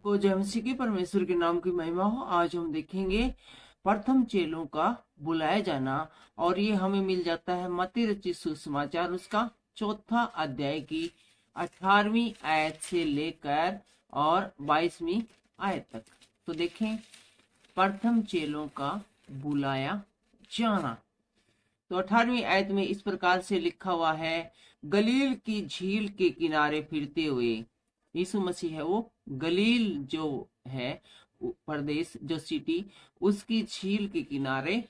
को जय मसीह की परमेश्वर के नाम की महिमा हो। आज हम देखेंगे प्रथम चेलों का बुलाया जाना, और ये हमें मिल जाता है मत्ती रचित सुसमाचार उसका चौथा अध्याय की 18वीं आयत से लेकर और 22वीं आयत तक। तो देखें, प्रथम चेलों का बुलाया जाना। तो 18वीं आयत में इस प्रकार से लिखा हुआ है, गलील की झील के किनारे फिरते हुए यीशु मसीह है, वो गलील जो है प्रदेश, जो सिटी, उसकी झील के किनारे,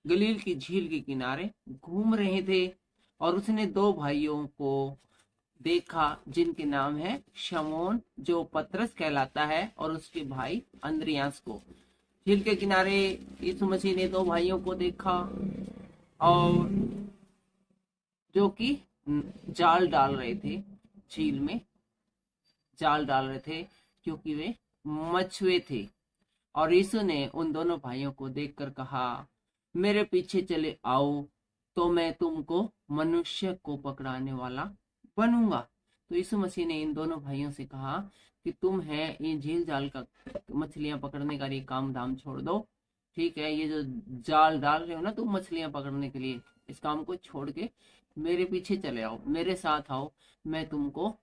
गलील की झील के किनारे घूम रहे थे। और उसने दो भाइयों को देखा जिनके नाम है शमौन जो पतरस कहलाता है, और उसके भाई अंद्रियास को। झील के किनारे यीशु मसीह ने दो भाइयों को देखा, और जो कि जाल डाल रहे थे, झील में जाल डाल रहे थे क्योंकि वे मछुए थे। और यीशु ने उन दोनों भाइयों को देखकर कहा, मेरे पीछे चले आओ, तो मैं तुमको मनुष्य को पकड़ाने वाला बनूंगा। तो यीशु मसीह ने इन दोनों भाइयों से कहा कि तुम है ये झील जाल का मछलियां पकड़ने का ये काम धाम छोड़ दो, ठीक है। ये जो जाल डाल रहे हो ना तुम मछलियां पकड़ने के लिए, इस काम को छोड़ के मेरे पीछे चले आओ, मेरे साथ आओ, मैं तुमको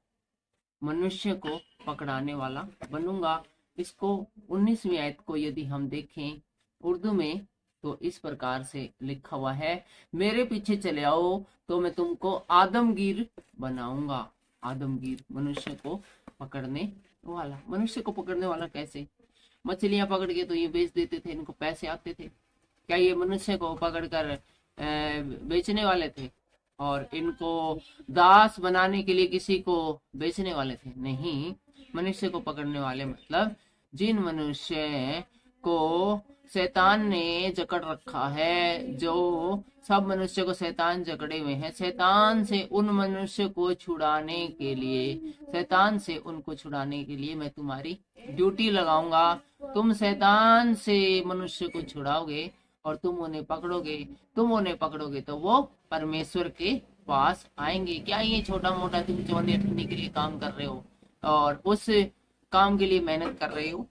मनुष्य को पकड़ाने वाला बनूंगा। इसको 19वीं आयत को यदि हम देखें उर्दू में, तो इस प्रकार से लिखा हुआ है, मेरे पीछे चले आओ तो मैं तुमको आदमगीर बनाऊंगा। आदमगीर, मनुष्य को पकड़ने वाला। मनुष्य को पकड़ने वाला कैसे? मछलियां पकड़ के तो ये बेच देते थे, इनको पैसे आते थे। क्या ये मनुष्य को पकड़कर बेचने वाले थे और इनको दास बनाने के लिए किसी को बेचने वाले थे? नहीं, मनुष्य को पकड़ने वाले मतलब जिन मनुष्य को शैतान ने जकड़ रखा है, जो सब मनुष्य को शैतान जकड़े हुए हैं, शैतान से उन मनुष्य को छुड़ाने के लिए, शैतान से उनको छुड़ाने के लिए मैं तुम्हारी ड्यूटी लगाऊंगा। तुम शैतान से मनुष्य को छुड़ाओगे और तुम उन्हें पकड़ोगे तो वो परमेश्वर के पास आएंगे। क्या ये छोटा मोटा तुम चौंधे ठंडी के लिए काम कर रहे हो और उस काम के लिए मेहनत कर रहे हो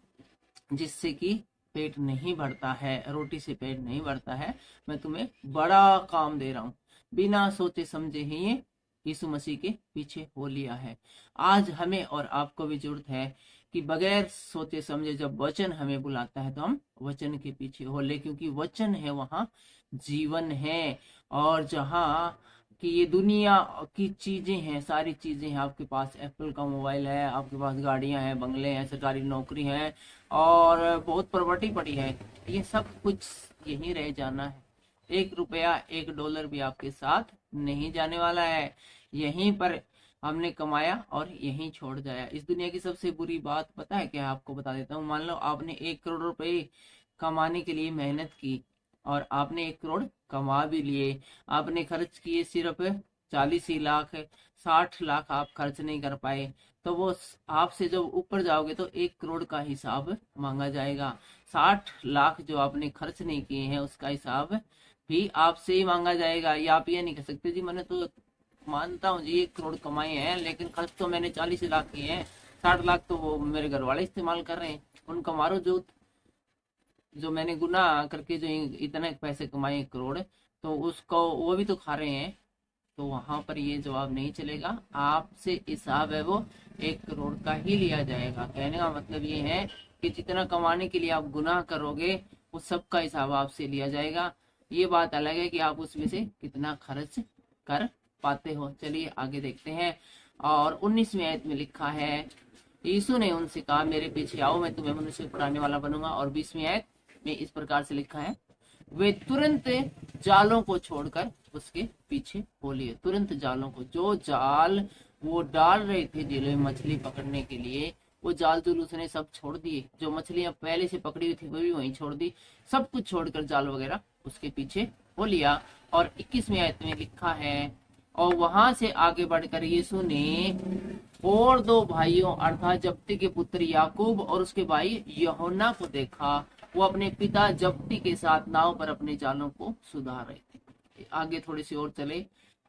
जिससे कि पेट नहीं भरता है, रोटी से पेट नहीं भरता है। मैं तुम्हें बड़ा काम दे रहा हूँ। बिना सोचे समझे ही ये यीशु मसीह के पीछे हो लिया है। आज हमें और आपको भी जरूरत है कि बगैर सोचे समझे जब वचन हमें बुलाता है तो हम वचन के पीछे हो ले, क्योंकि वचन है वहां जीवन है। और जहाँ कि ये दुनिया की चीजें हैं, सारी चीजें हैं, आपके पास एप्पल का मोबाइल है, आपके पास गाड़ियां हैं, बंगले हैं, सरकारी नौकरी है और बहुत प्रॉपर्टी पड़ी है, ये सब कुछ यहीं रह जाना है। ₹1 $1 भी आपके साथ नहीं जाने वाला है। यहीं पर हमने कमाया और यहीं छोड़ जाया। इस दुनिया की सबसे बुरी बात पता है क्या? आपको बता देता हूँ। मान लो आपने ₹1 करोड़ कमाने के लिए मेहनत की और आपने 1 करोड़ कमा भी लिए, आपने खर्च किए सिर्फ 40 ही लाख, 60 लाख आप खर्च नहीं कर पाए, तो वो आपसे जब ऊपर जाओगे तो 1 करोड़ का हिसाब मांगा जाएगा। 60 लाख जो आपने खर्च नहीं किए हैं उसका हिसाब भी आपसे ही मांगा जाएगा। ये आप ये नहीं कह सकते जी मैंने तो मानता हूँ जी 1 करोड़ कमाए हैं लेकिन खर्च तो मैंने 40 लाख किए हैं, 60 लाख तो वो मेरे घर वाले इस्तेमाल कर रहे हैं, उनका मारो जो मैंने गुना करके जो इतने पैसे कमाए 1 करोड़, तो उसको वो भी तो खा रहे हैं। तो वहां पर ये जवाब नहीं चलेगा। आपसे हिसाब है वो 1 करोड़ का ही लिया जाएगा। कहने का मतलब ये है कि जितना कमाने के लिए आप गुनाह करोगे उस सब का हिसाब आपसे लिया जाएगा। ये बात अलग है कि आप उसमें से कितना खर्च कर पाते हो। चलिए आगे देखते हैं। और 19वीं आयत में लिखा है, यीशु ने उनसे कहा, मेरे पीछे आओ, मैं तुम्हें मनुष्य पकड़ाने वाला बनूंगा। और 20वीं आयत में इस प्रकार से लिखा है, वे तुरंत जालों को छोड़कर उसके पीछे हो लिए। तुरंत जालों को, जो जाल वो डाल रहे थे जेल में मछली पकड़ने के लिए, वो जाल जुल उसने सब छोड़ दिए। जो मछलियां पहले से पकड़ी हुई थी वो भी वहीं छोड़ दी, सब कुछ छोड़कर जाल वगैरह उसके पीछे हो लिया। और 21वीं आयत में लिखा है, और वहां से आगे बढ़कर यीशु ने और दो भाइयों अर्थात जब्ती के पुत्र याकूब और उसके भाई यूहन्ना को देखा। वो अपने पिता जब्ती के साथ नाव पर अपने जालों को सुधार रहे थे। आगे थोड़ी सी और चले,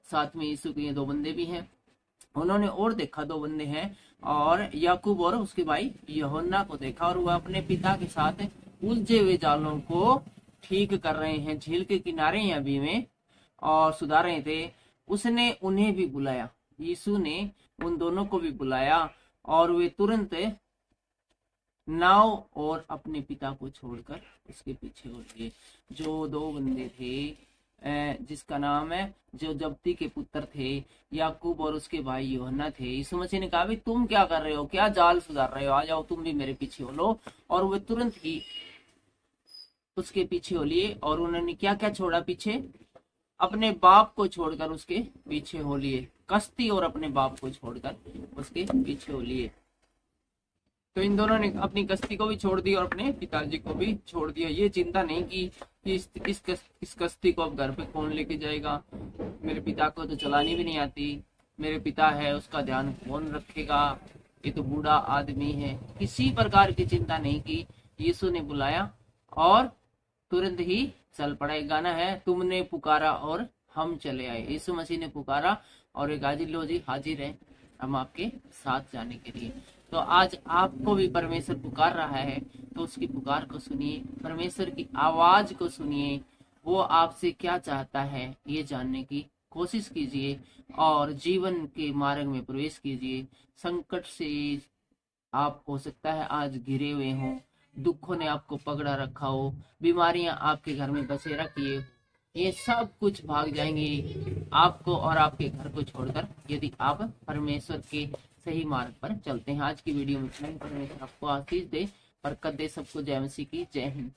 साथ में यीशु के ये दो बंदे भी हैं। उन्होंने और देखा, दो बंदे हैं और याकूब और उसके भाई यूहन्ना को देखा और वह अपने पिता के साथ उलझे हुए जालों को ठीक कर रहे हैं, झील के किनारे हैं अभी में, और सुधार रहे थे। उसने उन्हें भी बुलाया, यीशु ने उन दोनों को भी बुलाया, और वे तुरंत नाव और अपने पिता को छोड़कर उसके पीछे हो लिए। जो दो बंदे थे जिसका नाम है, जो जब्ती के पुत्र थे, याकूब और उसके भाई यूहन्ना थे, यीशु मसीह ने कहा, भाई तुम क्या कर रहे हो, क्या जाल सुधार रहे हो, आ जाओ तुम भी मेरे पीछे हो लो। और वे तुरंत ही उसके पीछे हो लिए, और उन्होंने क्या क्या छोड़ा पीछे, अपने बाप को छोड़कर उसके पीछे हो लिए, कश्ती और अपने बाप को छोड़कर उसके पीछे हो लिए। तो इन दोनों ने अपनी कश्ती को भी छोड़ दी और अपने पिताजी को भी छोड़ दिया। ये चिंता नहीं की कि इस कश्ती को अब घर पे कौन लेके जाएगा, मेरे पिता को तो चलानी भी नहीं आती, मेरे पिता है उसका ध्यान कौन रखेगा, ये तो बूढ़ा आदमी है। किसी प्रकार की चिंता नहीं की। यीशु ने बुलाया और तुरंत ही चल पड़ा। एक गाना है, तुमने पुकारा और हम चले आए। यीशु मसीह ने पुकारा और एक हाजिर लो जी, हाजिर है हम आपके साथ जाने के लिए। तो आज आपको भी परमेश्वर पुकार रहा है, तो उसकी पुकार को सुनिए, परमेश्वर की आवाज को सुनिए, वो आपसे क्या चाहता है ये जानने की कोशिश कीजिए और जीवन के मार्ग में प्रवेश कीजिए। संकट से आप हो सकता है आज घिरे हुए हों, दुखों ने आपको पकड़ा रखा हो, बीमारियां आपके घर में बसेरा किए, ये सब कुछ भाग जाएंगे आपको और आपके घर को छोड़कर, यदि आप परमेश्वर के सही मार्ग पर चलते हैं। आज की वीडियो में परमेश्वर आपको आशीष दे, बरकत दे। सबको जय मसीह की, जय हिंद।